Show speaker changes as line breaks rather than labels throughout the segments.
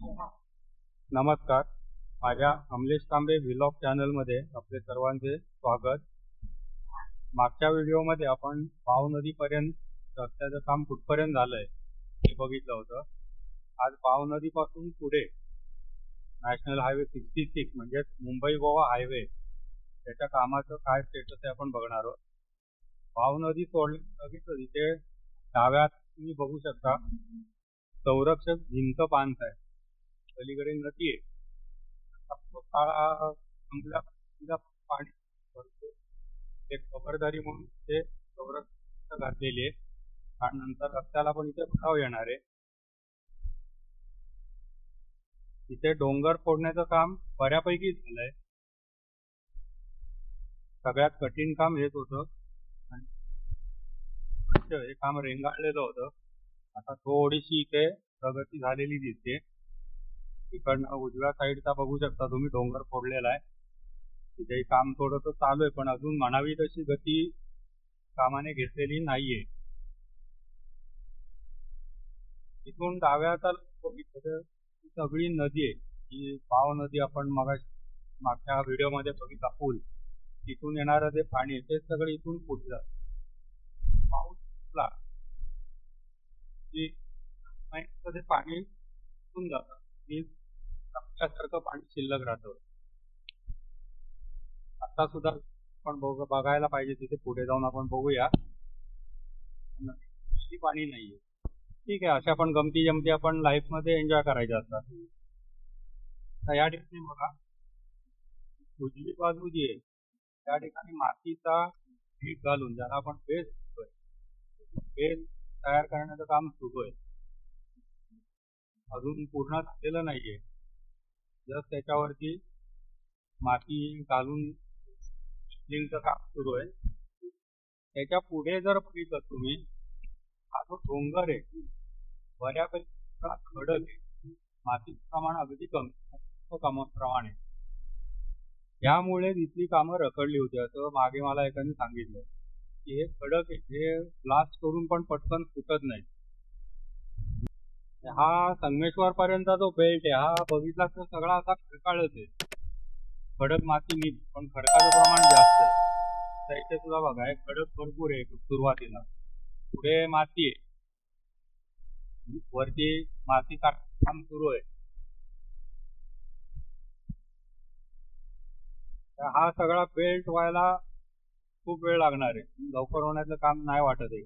नमस्कार. माझ्या अमलेश तांबे व्लॉग चॅनलमध्ये आपले सर्वांचे स्वागत. मागच्या व्हिडिओमध्ये आपण पाव नदीपर्यंत रस्त्याचं काम कुठपर्यंत झालंय हे बघितलं होतं. आज पाव नदीपासून पुढे नॅशनल हायवे 66 म्हणजे मुंबई गोवा हायवे त्याच्या कामाचं काय स्टेटस आहे आपण बघणार आहोत. पाव नदी बघितलं तिथे डाव्यात तुम्ही बघू शकता संरक्षक भिंत बांधत आहे. पलीकडे नदी आहे. पाणी एक खबरदारी म्हणून ते संरक्षण घातलेली आहे आणि नंतर रस्त्याला पण इथे भराव येणार आहे. इथे डोंगर फोडण्याचं काम बऱ्यापैकी झालंय. सगळ्यात कठीण काम हेच होतं. हे काम रेंगाळलेलं होतं. आता थोडीशी इथे प्रगती झालेली दिसते. इकडनं उजव्या साईडचा बघू शकता तुम्ही डोंगर फोडलेला आहे. तिथे काम थोडंसं चालू आहे पण अजून म्हणावी तशी गती कामाने घेतलेली नाहीये. इथून डाव्याचा सगळी नदी आहे. ही पाव नदी आपण मागच्या व्हिडिओमध्ये बघितला पूल. तिथून येणारं जे पाणी आहे ते सगळं इथून फुटलं. पाऊसला ते पाणी इथून जातं. सारखं पाणी शिल्लक राहतं. आता सुद्धा आपण बघायला पाहिजे. तिथे पुढे जाऊन आपण बघूया. पाणी नाहीये. ठीक आहे, अशा पण गमती जमती आपण लाईफ मध्ये एन्जॉय करायच्या असतात. तर या ठिकाणी बघा उजवी बाजू जी आहे त्या ठिकाणी मातीचा ढीग घालून ज्याला आपण बेस तयार करण्याचं काम सुरू आहे. अजून पूर्ण झालेलं नाहीये. जस्ट त्याच्यावरती माती घालून काम सुरू आहे. त्याच्या पुढे जर बघितलं तुम्ही हा जो डोंगर आहे बऱ्यापैकी खडक आहे. मातीचं प्रमाण अगदी कमी प्रमाण आहे. यामुळे इथली कामं रखडली होती असं मागे मला एकाने सांगितलं की हे खडक आहे हे ब्लास्ट करून पण पटकन फुटत नाही. हा संगमेश्वर पर्यंतचा जो बेल्ट आहे हा बघितला तर सगळा असा खडकाळच आहे. खडक माती नीट पण खडकाचं प्रमाण जास्त आहे. तर इथे सुद्धा बघा हे खडक भरपूर आहे. सुरुवातीला पुढे माती आहे. वरती माती काढण्याचं काम सुरू आहे. हा सगळा बेल्ट व्हायला खूप वेळ लागणार आहे. लवकर होण्याचं काम नाही वाटत आहे.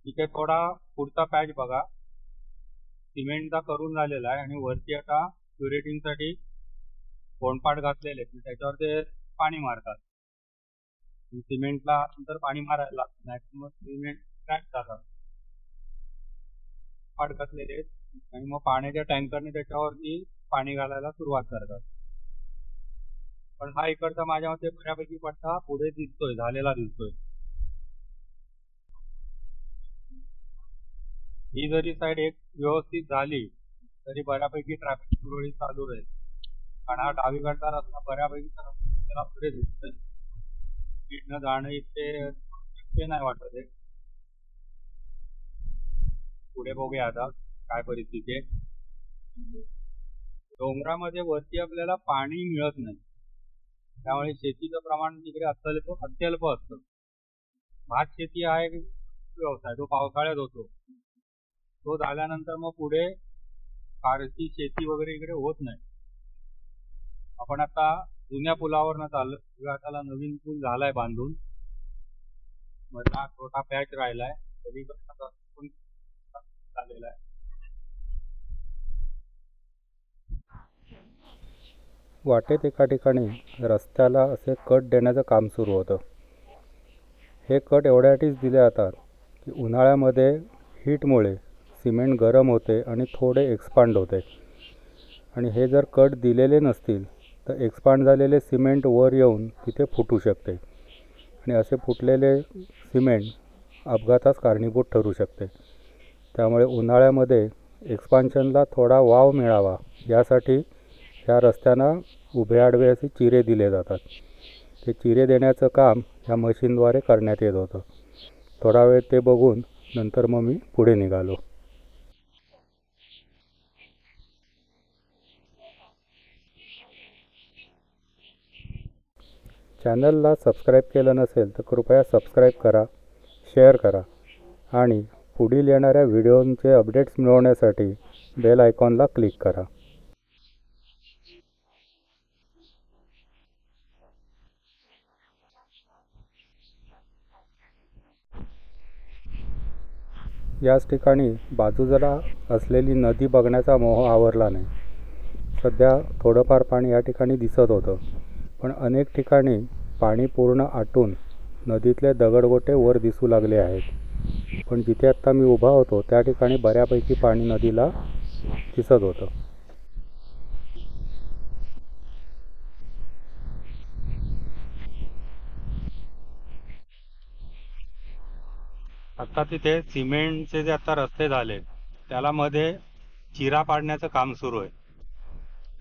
इथे थोडा पुढचा पॅच बघा सिमेंटचा करून झालेला आहे आणि वरती आता क्युरेटिंग साठी कोणपाट घातलेले त्याच्यावर ते पाणी मारतात. सिमेंटला नंतर पाणी मारायला लागतं नाही मग सिमेंट क्रॅक जातात. पाट घातलेले आणि मग पाण्याच्या टँकरने त्याच्यावरती पाणी घालायला सुरुवात करतात. पण हा इकडचा माझ्या मते बऱ्यापैकी पट्टा पुढे दिसतोय झालेला दिसतोय. ही जरी साईड एक व्यवस्थित झाली तरी बऱ्यापैकी ट्रॅफिक सुरळीत चालू राहील. कारण हा डावीकडचा रस्ता बऱ्यापैकी त्याला पुढे दिसतोय. इथनं जाणं इतके नाही वाटत आहे. पुढे बघूया आता काय परिस्थिती आहे. डोंगरामध्ये वरती आपल्याला पाणी मिळत नाही त्यामुळे शेतीचं प्रमाण तिकडे अत्यल्प असतं. भात शेती हा एक व्यवसाय तो पावसाळ्यात होतो. तो झाल्यानंतर मग पुढे फारशी शेती वगैरे इकडे होत नाही. आपण आता जुन्या पुलावरनं चाललो. आता नवीन पूल झालाय बांधून. मधला छोटा पॅच राहिलाय तरी झालेला आहे. वाटेत एका ठिकाणी रस्त्याला असे कट देण्याचं काम सुरू होतं. हे कट एवढ्यासाठीच दिले जातात की उन्हाळ्यामध्ये हीटमुळे सिमेंट गरम होते आणि थोडे एक्सपांड होते आणि हे जर कट दिलेले नसतील तर एक्सपांड झालेले सिमेंट वर येऊन तिथे फुटू शकते आणि असे फुटलेले सिमेंट अपघातास कारणीभूत ठरू शकते. त्यामुळे उन्हाळ्यामध्ये एक्सपान्शनला थोडा वाव मिळावा यासाठी ह्या रस्त्यांना उभे आडवे असे चिरे दिले जातात. ते चिरे देण्याचं काम ह्या मशीनद्वारे करण्यात येत होतं. थोडा वेळ ते बघून नंतर मग मी पुढे निघालो. चॅनलला सबस्क्राईब केलं नसेल तर कृपया सबस्क्राईब करा, शेअर करा आणि पुढील येणाऱ्या व्हिडिओंचे अपडेट्स मिळवण्यासाठी बेल आयकॉनला क्लिक करा. याच ठिकाणी बाजूला असलेली नदी बघण्याचा मोह आवरला नाही. सध्या थोडंफार पाणी या ठिकाणी दिसत होतं, पण अनेक ठिकाणी पाणी पूर्ण आटून नदीतले दगडगोटे वर दिसू लागले आहेत. पण जिथे आत्ता मी उभा होतो त्या ठिकाणी बऱ्यापैकी पाणी नदीला दिसत होतं. आता तिथे सिमेंटचे जे आता रस्ते झाले त्याला मध्ये चिरा पाडण्याचं काम सुरू आहे.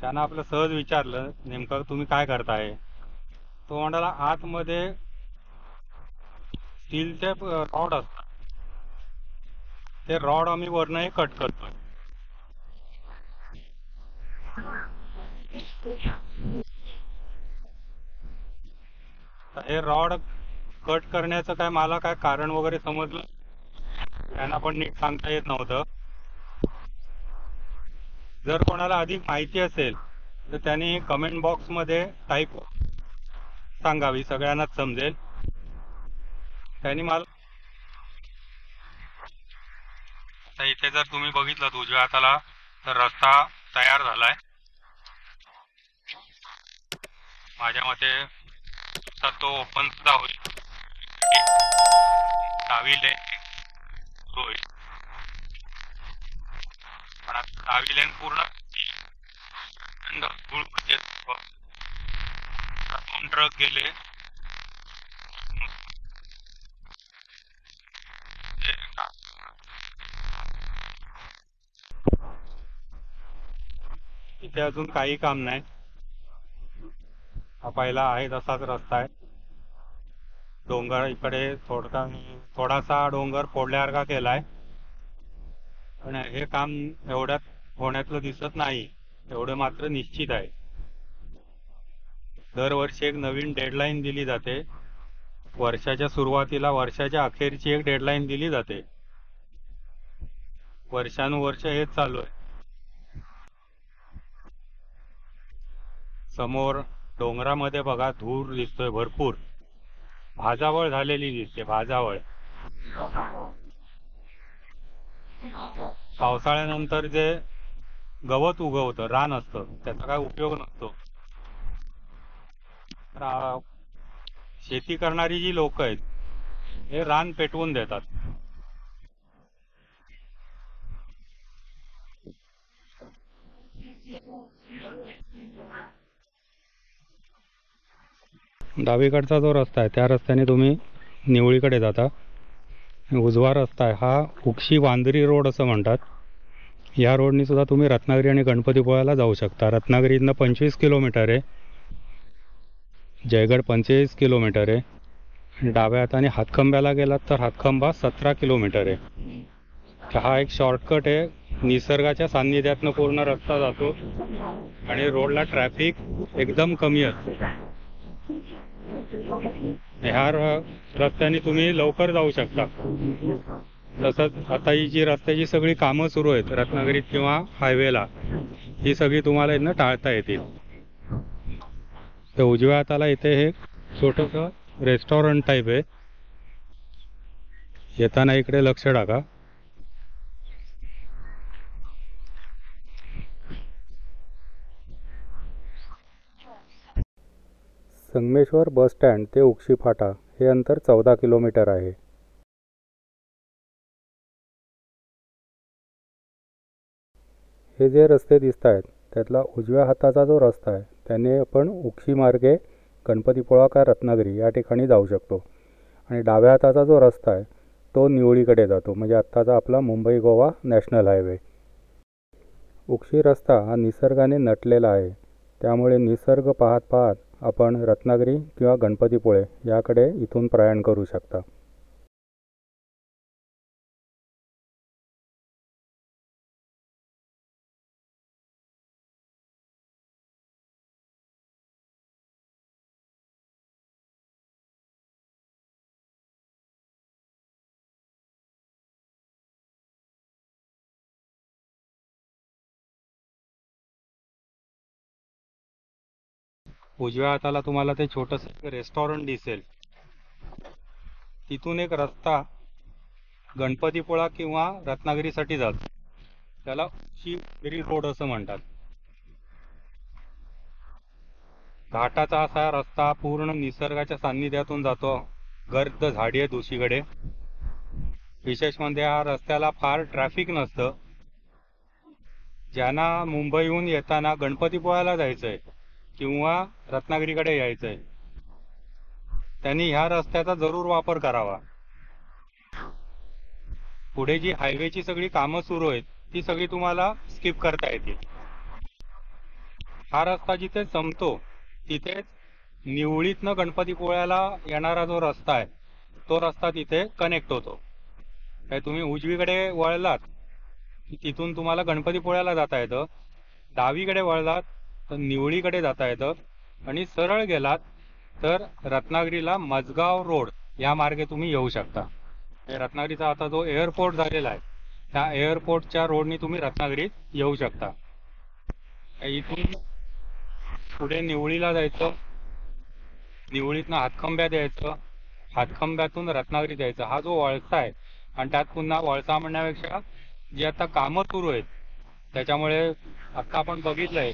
त्यानं आपलं सहज विचारलं, नेमकं तुम्ही काय करताय? तो म्हणाला, आतमध्ये स्टीलचे रॉड असतात, ते रॉड आम्ही वरनं कट करतोय. हे रॉड कट करण्याचं काय मला काय कारण वगैरे समजलं त्यांना पण नीट सांगता येत नव्हतं. जर कोणाला अधिक माहिती असेल तर त्यांनी कमेंट बॉक्समध्ये टाईप सांगावी, सगळ्यांनाच समजेल. त्यांनी मला इथे जर तुम्ही बघितलं उजव्या हाताला तर रस्ता तयार झालाय. माझ्या मते तर तो ओपन सुद्धा होईल, डावी लेन होईल. पण आता डावी लेन पूर्ण म्हणजे 2 ट्रक गेले. इथे अजून काही काम नाही. हा पहिला आहे तसाच रस्ता आहे. डोंगर इकडे थोडासा डोंगर फोडल्यासारखा केलाय, पण हे काम एवढ्यात होण्यातलं दिसत नाही, एवढं मात्र निश्चित आहे. दरवर्षी एक नवीन डेडलाईन दिली जाते. वर्षाच्या सुरुवातीला वर्षाच्या अखेरची एक डेडलाईन दिली जाते. वर्षानुवर्ष हेच चालू आहे. समोर डोंगरामध्ये बघा धूर दिसतोय भरपूर, भाजावळ झालेली दिसते, भाजावळ. पावसाळ्यानंतर जे गवत उगवतं, रान असतं, त्याचा काय उपयोग नसतो. शेती करणारी जी लोक आहेत हे रान पेटवून देतात. डावीकडचा जो रस्ता आहे त्या रस्त्याने तुम्ही निवळीकडे जाता. उजवा रस्ता आहे हा उक्षी वांद्री रोड असं म्हणतात. या रोडनी सुद्धा तुम्ही रत्नागिरी आणि गणपतीपुळ्याला जाऊ शकता. रत्नागिरीतनं 25 किलोमीटर आहे, जयगड 45 किलोमीटर आहे. डाव्या हाताने हातखंब्याला गेलात तर हातखंबा 17 किलोमीटर आहे. हा एक शॉर्टकट आहे. निसर्गाच्या सान्निध्यातनं पूर्ण रस्ता जातो आणि रोडला ट्रॅफिक एकदम कमी असते. ह्या रस्त्याने तुम्ही लवकर जाऊ शकता. तसंच आता ही जी रस्त्याची सगळी कामं सुरू आहेत रत्नागिरीत किंवा हायवेला, ही सगळी तुम्हाला इथनं टाळता येतील. तर उजव्या हाताला इथे हे छोटंसं रेस्टॉरंट टाईप आहे, येताना इकडे लक्ष टाका. संगमेश्वर बस स्टँड ते उक्षी फाटा हे अंतर 14 किलोमीटर आहे. हे जे रस्ते दिसत आहेत त्यातला उजव्या हाताचा जो रस्ता आहे त्याने आपण उक्षी मार्गे गणपतीपुळा का रत्नागिरी या ठिकाणी जाऊ शकतो. आणि डाव्या हाताचा जो रस्ता आहे तो निवळीकडे जातो, म्हणजे आत्ताचा आपला मुंबई गोवा नॅशनल हायवे. उक्षी रस्ता हा निसर्गाने नटलेला आहे, त्यामुळे निसर्ग पाहत पाहत आपण रत्नागिरी किंवा गणपतीपुळे याकडे इथून प्रयाण करू शकता. उजव्या हाताला तुम्हाला ते छोटंसं रेस्टॉरंट दिसेल. तिथून एक रस्ता गणपतीपुळा किंवा रत्नागिरीसाठी जातो. त्याला शिवगिरी रोड असं म्हणतात. घाटाचा असा रस्ता पूर्ण निसर्गाच्या सान्निध्यातून जातो. गर्द झाडी आहे दुसरीकडे. विशेष म्हणजे हा रस्त्याला फार ट्रॅफिक नसतं. ज्यांना मुंबईहून येताना गणपतीपुळ्याला जायचंय किंवा रत्नागिरीकडे यायचंय त्यांनी ह्या रस्त्याचा जरूर वापर करावा. पुढे जी हायवेची सगळी कामं सुरू आहेत ती सगळी तुम्हाला स्किप करता येतील. हा रस्ता जिथे संपतो तिथेच निवळीतनं गणपतीपुळ्याला येणारा जो रस्ता आहे तो रस्ता तिथे कनेक्ट होतो. काय तुम्ही उजवीकडे वळलात की तिथून तुम्हाला गणपतीपुळ्याला जाता येतं, डावीकडे वळलात तर निवळीकडे जाता येतं आणि सरळ गेलात तर रत्नागिरीला मजगाव रोड या मार्गे तुम्ही येऊ शकता. रत्नागिरीचा आता जो एअरपोर्ट झालेला आहे त्या एअरपोर्टच्या रोडनी तुम्ही रत्नागिरीत येऊ शकता. इथून पुढे निवळीला जायचं, निवळीतनं हातखंब्यात यायचं, हातखंब्यातून रत्नागिरीत यायचं. हा जो वळसा आहे आणि त्यात पुन्हा वळसा म्हणण्यापेक्षा जी आता कामं सुरू आहेत त्याच्यामुळे आता आपण बघितलंय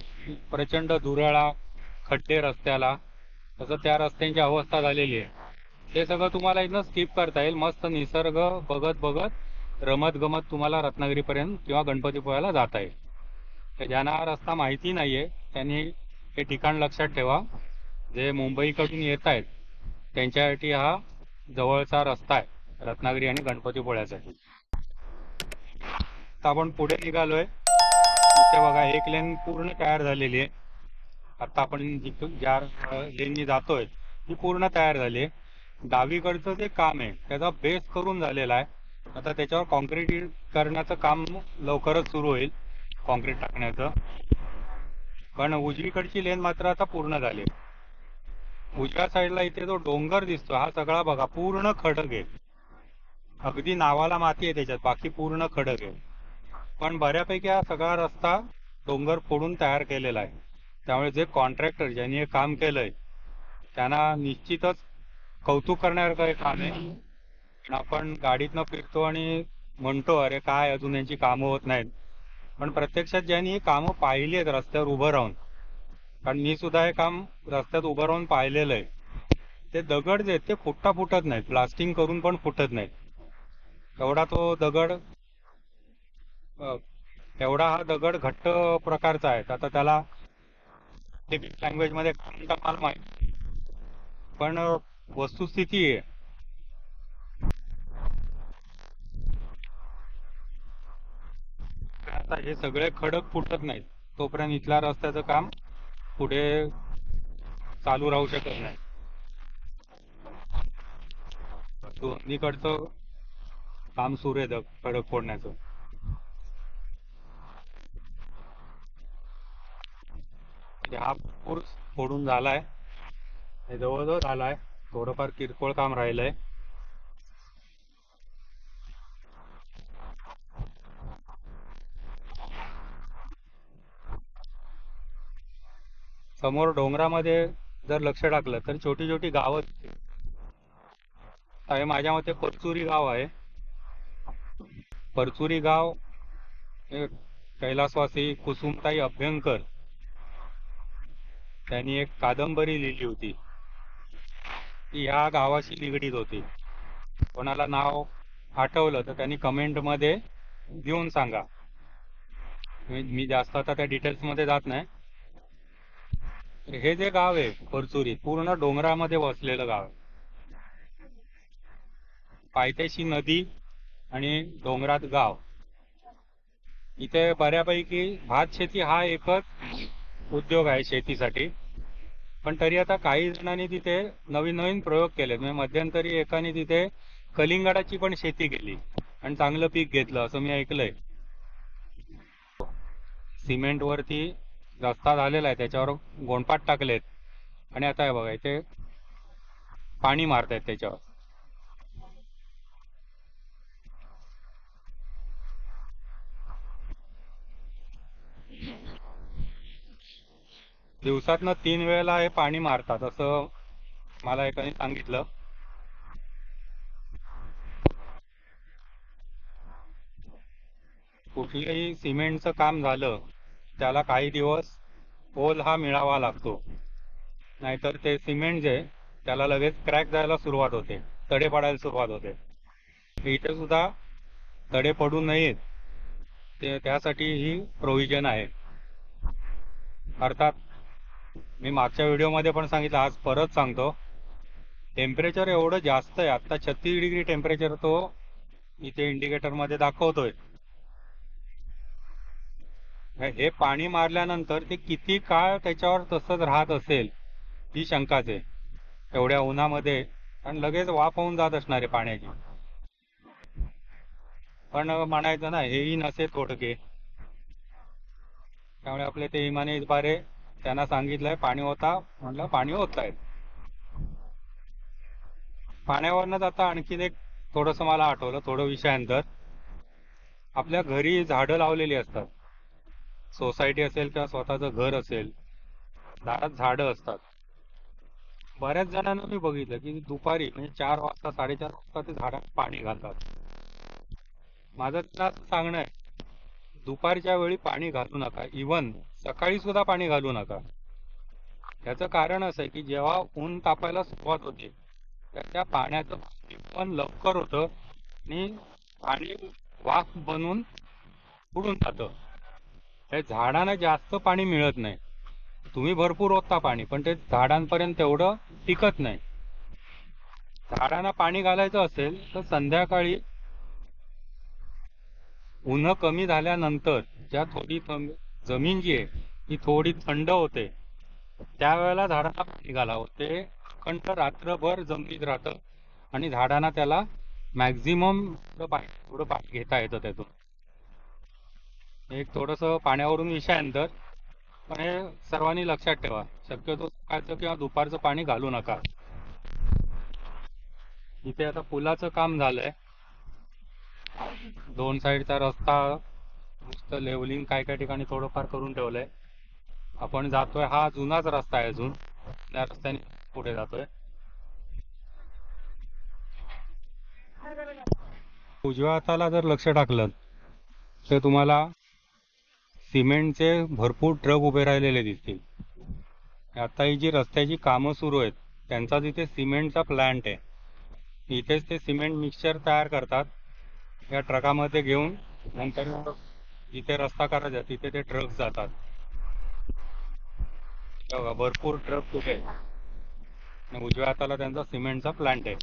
प्रचंड धुराळा, खड्डे रस्त्याला, तसं त्या रस्त्यांची अवस्था झालेली आहे. ते सगळं तुम्हाला इथनं स्किप करता येईल. मस्त निसर्ग बघत बघत रमत गमत तुम्हाला रत्नागिरीपर्यंत किंवा गणपतीपुळ्याला जाता येईल. तर ज्यांना हा रस्ता माहिती नाहीये त्यांनी हे ठिकाण लक्षात ठेवा. जे मुंबईकडून येत आहेत त्यांच्यासाठी हा जवळचा रस्ता आहे रत्नागिरी आणि गणपतीपुळ्यासाठी. आता आपण पुढे निघालोय. इथे बघा एक लेन पूर्ण तयार झालेली आहे. आता आपण ज्या लेननी जातोय ती पूर्ण तयार झाली आहे. डावीकडचं जे काम आहे त्याचा बेस करून झालेला आहे. आता त्याच्यावर कॉन्क्रीट करण्याचं काम लवकरच सुरू होईल, कॉन्क्रीट टाकण्याचं. पण उजवीकडची लेन मात्र आता पूर्ण झाली. उजव्या साईडला इथे जो डोंगर दिसतो हा सगळा बघा पूर्ण खडक आहे. अगदी नावाला माती आहे त्याच्यात, बाकी पूर्ण खडक आहे. पण बऱ्यापैकी हा सगळा रस्ता डोंगर फोडून तयार केलेला आहे. त्यामुळे जे कॉन्ट्रॅक्टर ज्यांनी हे काम केलंय त्यांना निश्चितच कौतुक करण्यासारखं हे काम आहे. आपण गाडीतनं फिरतो आणि म्हणतो अरे काय अजून यांची कामं होत नाहीत, पण प्रत्यक्षात ज्यांनी ही कामं पाहिली आहेत रस्त्यावर उभं राहून, कारण मी सुद्धा हे काम रस्त्यात उभं राहून पाहिलेलं आहे, ते दगड जे आहेत ते फुटत नाहीत, प्लास्टिंग करून पण फुटत नाहीत. एवढा तो दगड एवढा हा दगड घट्ट प्रकारचा आहे. आता त्याला लँग्वेज मध्ये मला माहिती, पण वस्तुस्थिती आहे आता हे सगळे खडक फुटत नाहीत तोपर्यंत इथल्या रस्त्याचं काम पुढे चालू राहू शकत नाही. दोन्हीकडचं काम सुरू आहे खडक फोडण्याचं. हा पूर फोडून झालाय, हे जवळजवळ झालाय. थोडंफार किरकोळ काम राहिलंय. समोर डोंगरामध्ये जर लक्ष टाकलं तर छोटी छोटी गावं आहे. माझ्या मते परचुरी गाव आहे. परचुरी गाव हे कैलासवासी कुसुमताई अभ्यंकर त्यांनी एक कादंबरी लिहिली होती ती ह्या गावाशी निगडीत होती. कोणाला नाव आठवलं तर त्यांनी कमेंट मध्ये देऊन सांगा. मी जास्त आता त्या डिटेल्स मध्ये जात नाही. हे जे गाव आहे परचुरी पूर्ण डोंगरामध्ये वसलेलं गाव आहे. पायथ्याशी नदी आणि डोंगरात गाव. इथे बऱ्यापैकी भात शेती हा एकच उद्योग आहे शेतीसाठी. पण तरी आता काही जणांनी तिथे नवीन नवीन प्रयोग केले. म्हणजे मध्यंतरी एकाने तिथे कलिंगडाची पण शेती केली आणि चांगलं पीक घेतलं असं मी ऐकलंय. सिमेंट वरती रस्ता झालेला आहे, त्याच्यावर गोंडपाट टाकलेत आणि आता हे बघा इथे पाणी मारतायत त्याच्यावर. दिवसातनं 3 वेळेला हे पाणी मारतात असं मला एकाने सांगितलं. कुठलंही सिमेंटचं काम झालं त्याला काही दिवस ओल हा मिळावा लागतो, नाहीतर ते सिमेंट जे त्याला लगेच क्रॅक जायला सुरुवात होते, तडे पडायला सुरुवात होते. इथे सुद्धा तडे पडू नयेत ते त्यासाठी ही प्रोव्हिजन आहे. अर्थात मी मागच्या व्हिडिओमध्ये पण सांगितलं, आज परत सांगतो, टेम्परेचर एवढं जास्त आहे, आता 36 डिग्री टेम्परेचर तो इथे इंडिकेटरमध्ये दाखवतोय. हे पाणी मारल्यानंतर ते किती काळ त्याच्यावर तसंच राहत असेल ही शंकाच आहे एवढ्या उन्हामध्ये, आणि लगेच वाफ होऊन जात असणार आहे पाण्याची. पण म्हणायचं ना, हेही नसे थोडके. त्यामुळे आपले ते इमाने इतबारे त्यांना सांगितलंय पाणी होता, म्हणलं पाणी होत आहे. पाण्यावरनंच आता आणखीन एक थोडंसं मला आठवलं, थोडं विषयांतर. आपल्या घरी झाडं लावलेली असतात, सोसायटी असेल किंवा स्वतःचं घर असेल, दारात झाडं असतात. बऱ्याच जणांना मी बघितलं की दुपारी म्हणजे 4 वाजता 4:30 वाजता ते झाडात पाणी घालतात. माझं त्यांना असं सांगणं आहे, दुपारच्या वेळी पाणी घालू नका, इवन सकाळी सुद्धा पाणी घालू नका. याचं कारण असं आहे की जेव्हा ऊन तापायला सुरुवात होते त्या पाण्याचं पण लवकर होतं आणि पाणी वाफ बनून उडून जातं. त्या झाडांना जास्त पाणी मिळत नाही. तुम्ही भरपूर ओतता पाणी, पण ते झाडांपर्यंत तेवढं टिकत नाही. झाडांना पाणी घालायचं असेल तर संध्याकाळी ऊन कमी झाल्यानंतर, ज्या थोडी जमीन जी आहे ती थोडी थंड होते, त्यावेळेला झाडांना पाणी घालावं. ते अखंड रात्रभर जमिनीत राहतं आणि झाडांना त्याला मॅक्झिमम थोडं पाणी घेता येतं त्यातून. एक थोडंसं पाण्यावरून विषयांतर, पण हे सर्वांनी लक्षात ठेवा, शक्यतो सकाळचं किंवा दुपारचं पाणी घालू नका. इथे आता पुलाचं काम झालंय, 2 साईडचा रस्ता नुसतं लेवलिंग काय काय ठिकाणी थोडंफार करून ठेवलंय. आपण जातोय, हा जुनाच रस्ता आहे, अजून त्या रस्त्याने पुढे जातोय. उजव्या हाताला जर लक्ष टाकलं तर तुम्हाला सिमेंटचे भरपूर ट्रक उभे राहिलेले दिसतील. आता ही जी रस्त्याची कामं सुरू आहेत त्यांचा तिथे सिमेंटचा प्लांट आहे. इथेच ते सिमेंट मिक्सचर तयार करतात, या ट्रकामध्ये घेऊन नंतर जिथे रस्ता करायचा तिथे ते ट्रक जातात. बघा, भरपूर ट्रक उभे आहेत. उजव्या हाताला त्यांचा सिमेंटचा प्लांट आहे.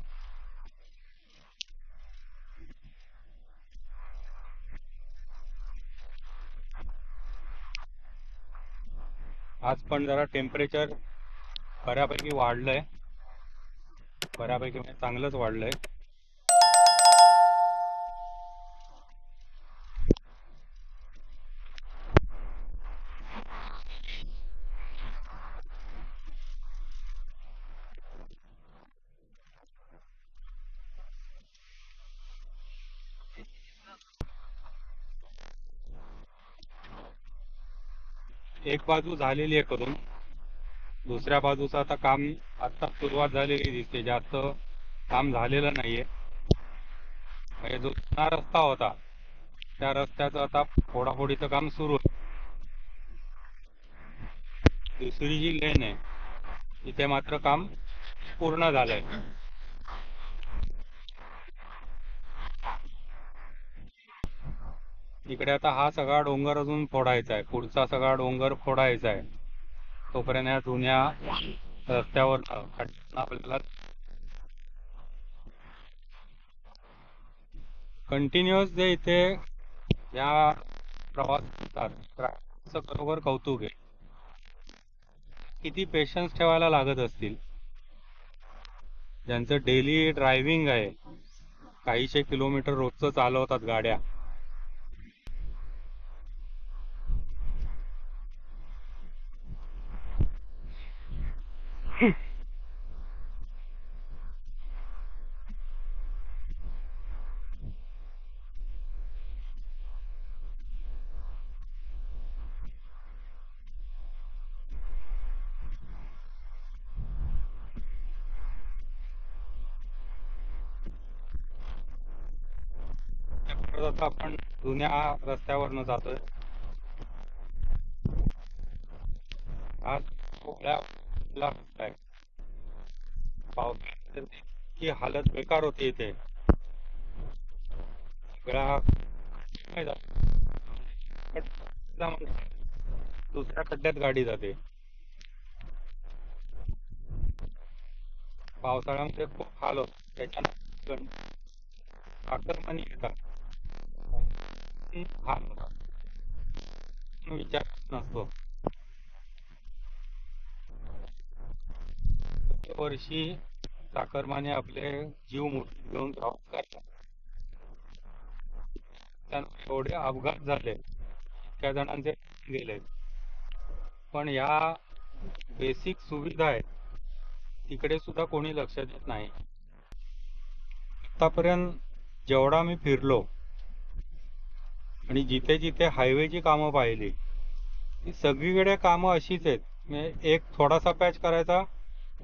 आज पण जरा टेम्परेचर बऱ्यापैकी वाढलंय, बऱ्यापैकी म्हणजे चांगलंच वाढलंय. एक बाजू झालेली आहे करून, दुसऱ्या बाजूचं आता काम आता सुरुवात झालेली दिसते, जास्त काम झालेलं नाहीये. म्हणजे जो जुना रस्ता होता त्या रस्त्याचं आता फोडाफोडीचं काम सुरू आहे. दुसरी जी लेन आहे तिथे मात्र काम पूर्ण झालंय. इकडे आता हा सगळा डोंगर अजून फोडायचा आहे, पुढचा सगळा डोंगर फोडायचा आहे. तोपर्यंत या जुन्या रस्त्यावर आपल्याला कंटिन्युअस जे इथे या प्रवासाचं बरोबर कौतुक आहे. किती पेशन्स ठेवायला लागत असतील ज्यांचं डेली ड्रायव्हिंग आहे, काहीशे किलोमीटर रोजचं चालवतात गाड्या. जाता आपण जुन्या रस्त्यावरनं जातोय. आज थोड्या रस्ता आहे. पावसाळ्यात इतकी हालत बेकार होती इथे. सगळा नाही जात. दुसऱ्या खड्ड्यात गाडी जाते. पावसाळ्यामध्ये खूप हाल होत. त्याच्यानंतर आक्रमणी येतात. हाल होतात. विचार नसतो. वर्षी चाकरमाने आपले जीव मुठीत घेऊन प्रवास करतात. त्यामुळे एवढे अपघात झाले, इतक्या जणांचे गेले. पण या बेसिक सुविधा आहेत तिकडे सुद्धा कोणी लक्ष देत नाही. आतापर्यंत जेवढा मी फिरलो आणि जिथे जिथे हायवेची कामं पाहिली, ती सगळीकडे कामं अशीच आहेत. म्हणजे एक थोडासा पॅच करायचा,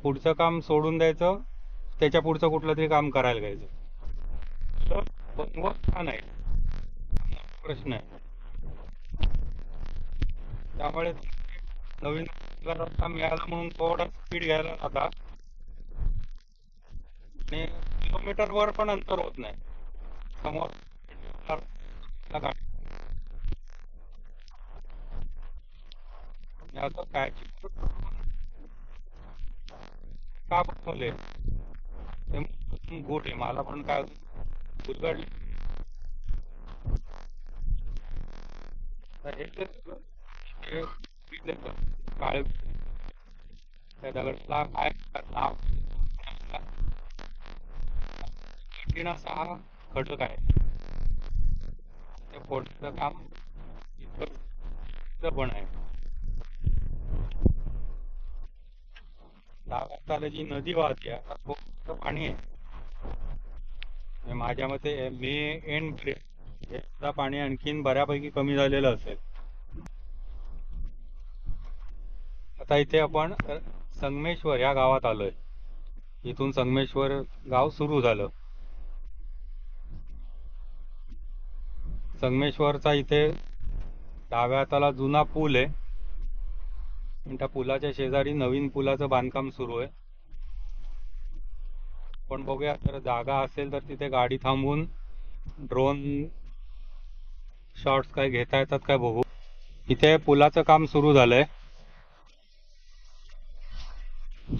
पुढचं काम सोडून द्यायचं, त्याच्या पुढचं कुठलं तरी काम करायला घ्यायचं. तर बनवत का नाही प्रश्न आहे. त्यामुळे नवीन रस्ता मिळाला म्हणून थोडा स्पीड घ्यायला आता, आणि किलोमीटर वर पण अंतर होत नाही. समोर आता काय का बनवले ते गोट आहे. मला पण काय उलगडले काळ त्या दगडाला काय नाव कठीण असा हा खडक आहे. ते फोडण्याचं काम इतकं पण आहे. डाव्या जी नदी वाहते आता खूप पाणी आहे. माझ्या मते मे एंड हे पाणी आणखीन बऱ्यापैकी कमी झालेलं असेल. आता इथे आपण संगमेश्वर या गावात आलोय. इथून संगमेश्वर गाव सुरू झालं. संगमेश्वरचा इथे डाव्या हाताला जुना पूल आहे आणि त्या पुलाच्या शेजारी नवीन पुलाचं बांधकाम सुरू आहे. पण बघूया, जर जागा असेल तर तिथे गाडी थांबवून ड्रोन शॉट्स काय घेता येतात काय बघू. इथे पुलाचं काम सुरू झालंय.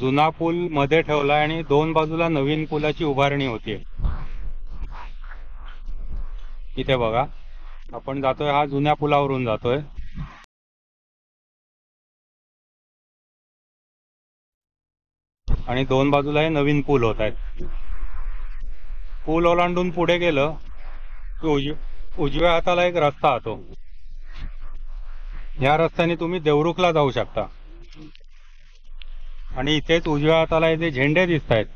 जुना पूल मध्ये ठेवलाय आणि दोन बाजूला नवीन पुलाची उभारणी होतीये. इथे बघा, आपण जातोय हा जुन्या पुलावरून जातोय. आणि दोन बाजूला हे नवीन पूल होत आहेत. पूल ओलांडून पुढे गेलं की उजव्या हाताला एक रस्ता होतो. या रस्त्याने तुम्ही देवरुखला जाऊ शकता. आणि इथेच उजव्या हाताला इथे झेंडे दिसत आहेत.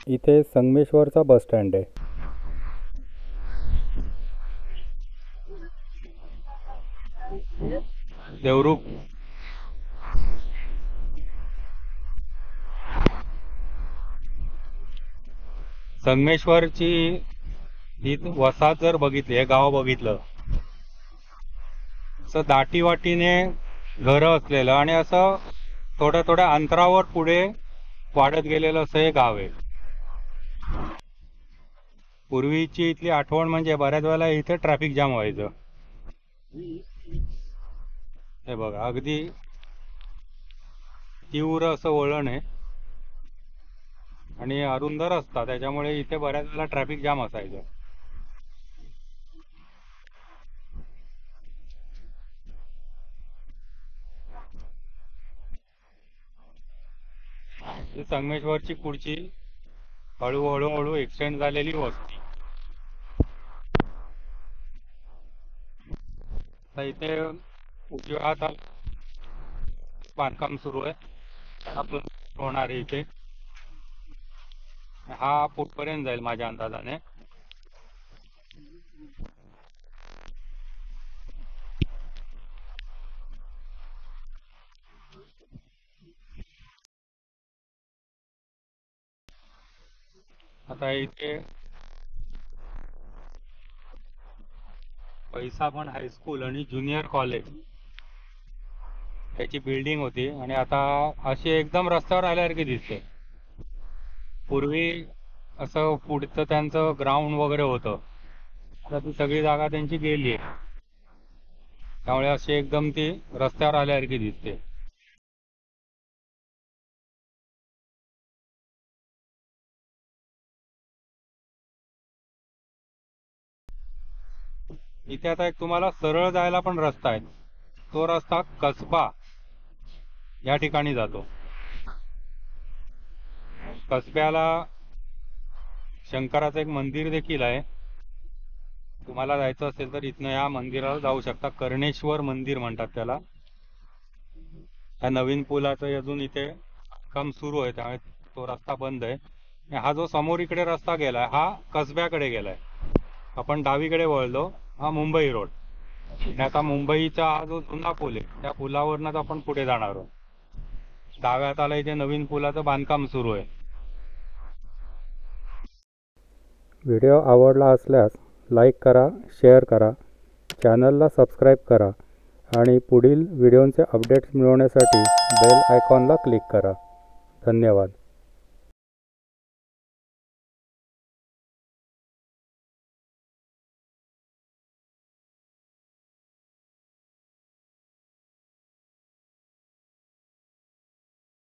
इथे संगमेश्वरचा बस स्टँड आहे. देवरुख संगमेश्वरची ही वसाहत जर बघितली, हे गाव बघितलं, असं दाटी वाटीने घरं असलेलं आणि असं थोड्या थोड्या अंतरावर पुढे वाढत गेलेलं असं हे गाव आहे. पूर्वीची इथली आठवण म्हणजे बऱ्याच वेळेला इथे ट्रॅफिक जाम व्हायचं. हे बघा, अगदी तीव्र असं वळण आहे आणि अरुंद रस्ता, त्याच्यामुळे इथे बऱ्याच वेळेला ट्रॅफिक जाम असायचं. संगमेश्वरची पुढची हळूहळू एक्सटेंड झालेली वस्ती. आता इथे उजव्या हाताला बांधकाम सुरू आहे. आपण होणार आहे इथे. हा फूटपर्यंत जाईल माझ्या अंदाजाने. आता इथे पैसापण हायस्कूल आणि ज्युनियर कॉलेज त्याची बिल्डिंग होती आणि आता अशी एकदम रस्त्यावर आल्यासारखी दिसते. पूर्वी असं पुढचं त्यांचं ग्राउंड वगैरे होतं. आता ती सगळी जागा त्यांची गेली आहे. त्यामुळे अशी एकदम ती रस्त्यावर आल्यासारखी दिसते. इथे आता एक तुम्हाला सरळ जायला पण रस्ता आहे. तो रस्ता कसबा या ठिकाणी जातो. कसब्याला शंकराचं एक मंदिर देखील आहे. तुम्हाला जायचं असेल तर इथनं या मंदिराला जाऊ शकता. कर्णेश्वर मंदिर म्हणतात त्याला. या नवीन पुलाचं अजून इथे काम सुरू आहे, त्यामुळे तो रस्ता बंद आहे. आणि हा जो समोर इकडे रस्ता गेलाय हा कसब्याकडे गेलाय. आपण डावीकडे वळलो, हा मुंबई रोड. आणि आता मुंबईचा हा जो जुना पूल आहे त्या पुलावरनच आपण पुढे जाणार आहोत. डाव्या हाताला इथे नवीन पुलाचं बांधकाम सुरू आहे. व्हिडिओ आवडला असल्यास लाईक करा, शेअर करा, चॅनलला सबस्क्राईब करा आणि पुढील व्हिडिओंचे अपडेट्स मिळवण्यासाठी बेल आयकॉनला क्लिक करा. धन्यवाद.